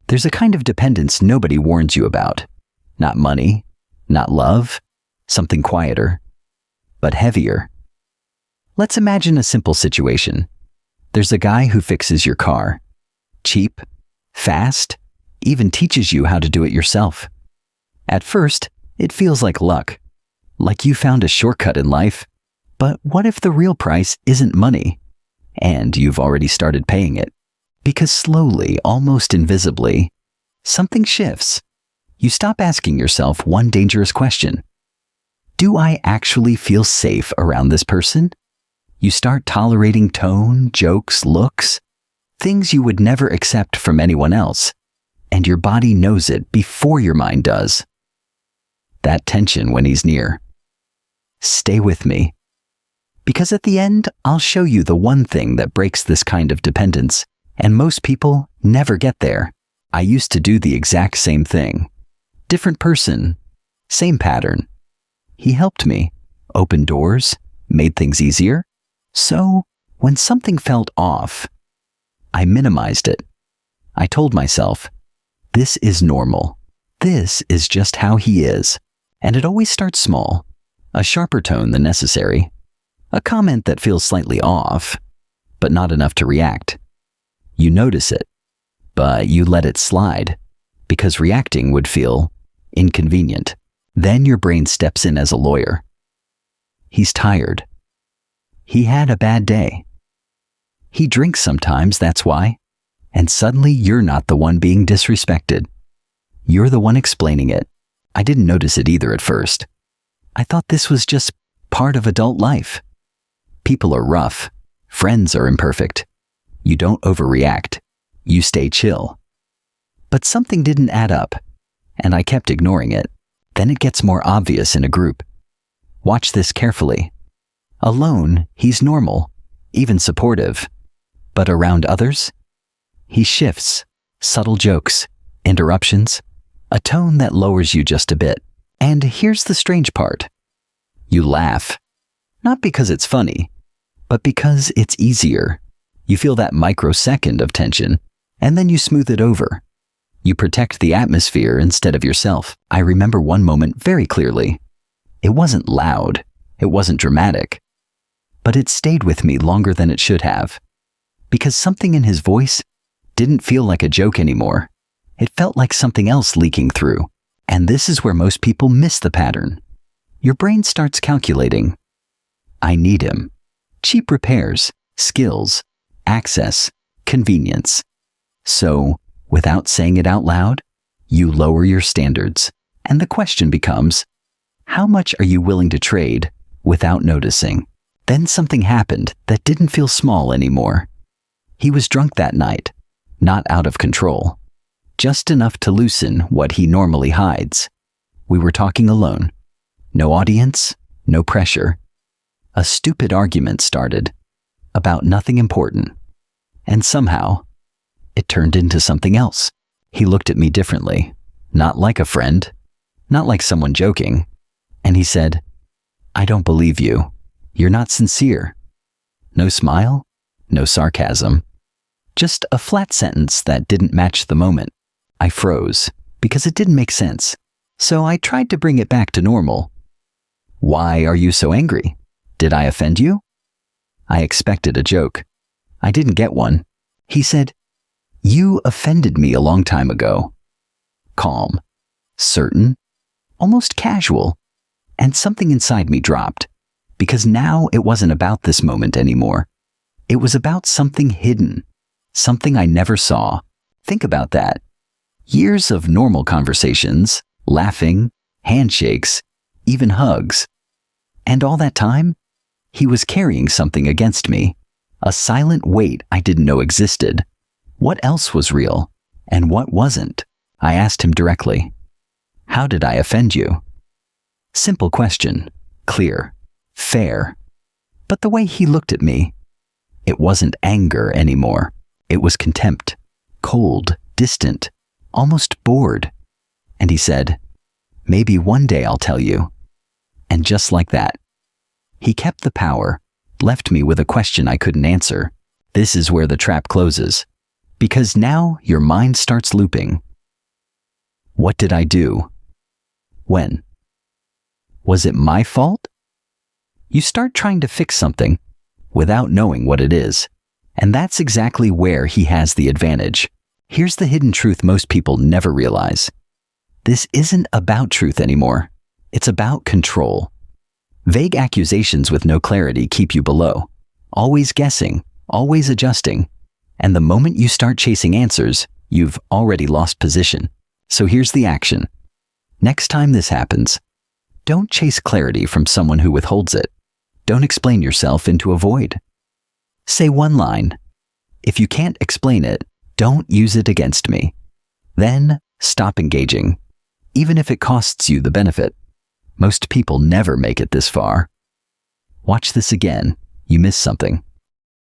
There's a kind of dependence nobody warns you about. Not money, not love, something quieter, but heavier. Let's imagine a simple situation. There's a guy who fixes your car. Cheap, fast, even teaches you how to do it yourself. At first, it feels like luck, like you found a shortcut in life. But what if the real price isn't money, and you've already started paying it? Because slowly, almost invisibly, something shifts. You stop asking yourself one dangerous question. Do I actually feel safe around this person? You start tolerating tone, jokes, looks, things you would never accept from anyone else, and your body knows it before your mind does. That tension when he's near. Stay with me. Because at the end, I'll show you the one thing that breaks this kind of dependence, and most people never get there. I used to do the exact same thing. Different person, same pattern. He helped me, opened doors, made things easier. So, when something felt off, I minimized it. I told myself, this is normal. This is just how he is. And it always starts small. A sharper tone than necessary. A comment that feels slightly off, but not enough to react. You notice it, but you let it slide, because reacting would feel inconvenient. Then your brain steps in as a lawyer. He's tired. He had a bad day. He drinks sometimes, that's why. And suddenly you're not the one being disrespected. You're the one explaining it. I didn't notice it either at first. I thought this was just part of adult life. People are rough. Friends are imperfect. You don't overreact. You stay chill. But something didn't add up, and I kept ignoring it. Then it gets more obvious in a group. Watch this carefully. Alone, he's normal, even supportive. But around others, he shifts, subtle jokes, interruptions, a tone that lowers you just a bit. And here's the strange part. You laugh. Not because it's funny, but because it's easier. You feel that microsecond of tension, and then you smooth it over. You protect the atmosphere instead of yourself. I remember one moment very clearly. It wasn't loud. It wasn't dramatic. But it stayed with me longer than it should have. Because something in his voice didn't feel like a joke anymore. It felt like something else leaking through. And this is where most people miss the pattern. Your brain starts calculating. I need him. Cheap repairs, skills, access, convenience. So, without saying it out loud, you lower your standards. And the question becomes, how much are you willing to trade without noticing? Then something happened that didn't feel small anymore. He was drunk that night, not out of control. Just enough to loosen what he normally hides. We were talking alone. No audience, no pressure. A stupid argument started about nothing important. And somehow, it turned into something else. He looked at me differently, not like a friend, not like someone joking. And he said, I don't believe you. You're not sincere. No smile, no sarcasm. Just a flat sentence that didn't match the moment. I froze, because it didn't make sense. So I tried to bring it back to normal. Why are you so angry? Did I offend you? I expected a joke. I didn't get one. He said, you offended me a long time ago. Calm, certain, almost casual, and something inside me dropped. Because now it wasn't about this moment anymore. It was about something hidden, something I never saw. Think about that. Years of normal conversations, laughing, handshakes, even hugs. And all that time, he was carrying something against me. A silent weight I didn't know existed. What else was real, and what wasn't? I asked him directly. How did I offend you? Simple question, clear, fair. But the way he looked at me, it wasn't anger anymore. It was contempt, cold, distant, almost bored. And he said, maybe one day I'll tell you. And just like that, he kept the power, left me with a question I couldn't answer. This is where the trap closes. Because now your mind starts looping. What did I do? When? Was it my fault? You start trying to fix something without knowing what it is. And that's exactly where he has the advantage. Here's the hidden truth most people never realize. This isn't about truth anymore. It's about control. Vague accusations with no clarity keep you below, always guessing, always adjusting. And the moment you start chasing answers, you've already lost position. So here's the action. Next time this happens, don't chase clarity from someone who withholds it. Don't explain yourself into a void. Say one line. If you can't explain it, don't use it against me. Then stop engaging, even if it costs you the benefit. Most people never make it this far. Watch this again. You missed something.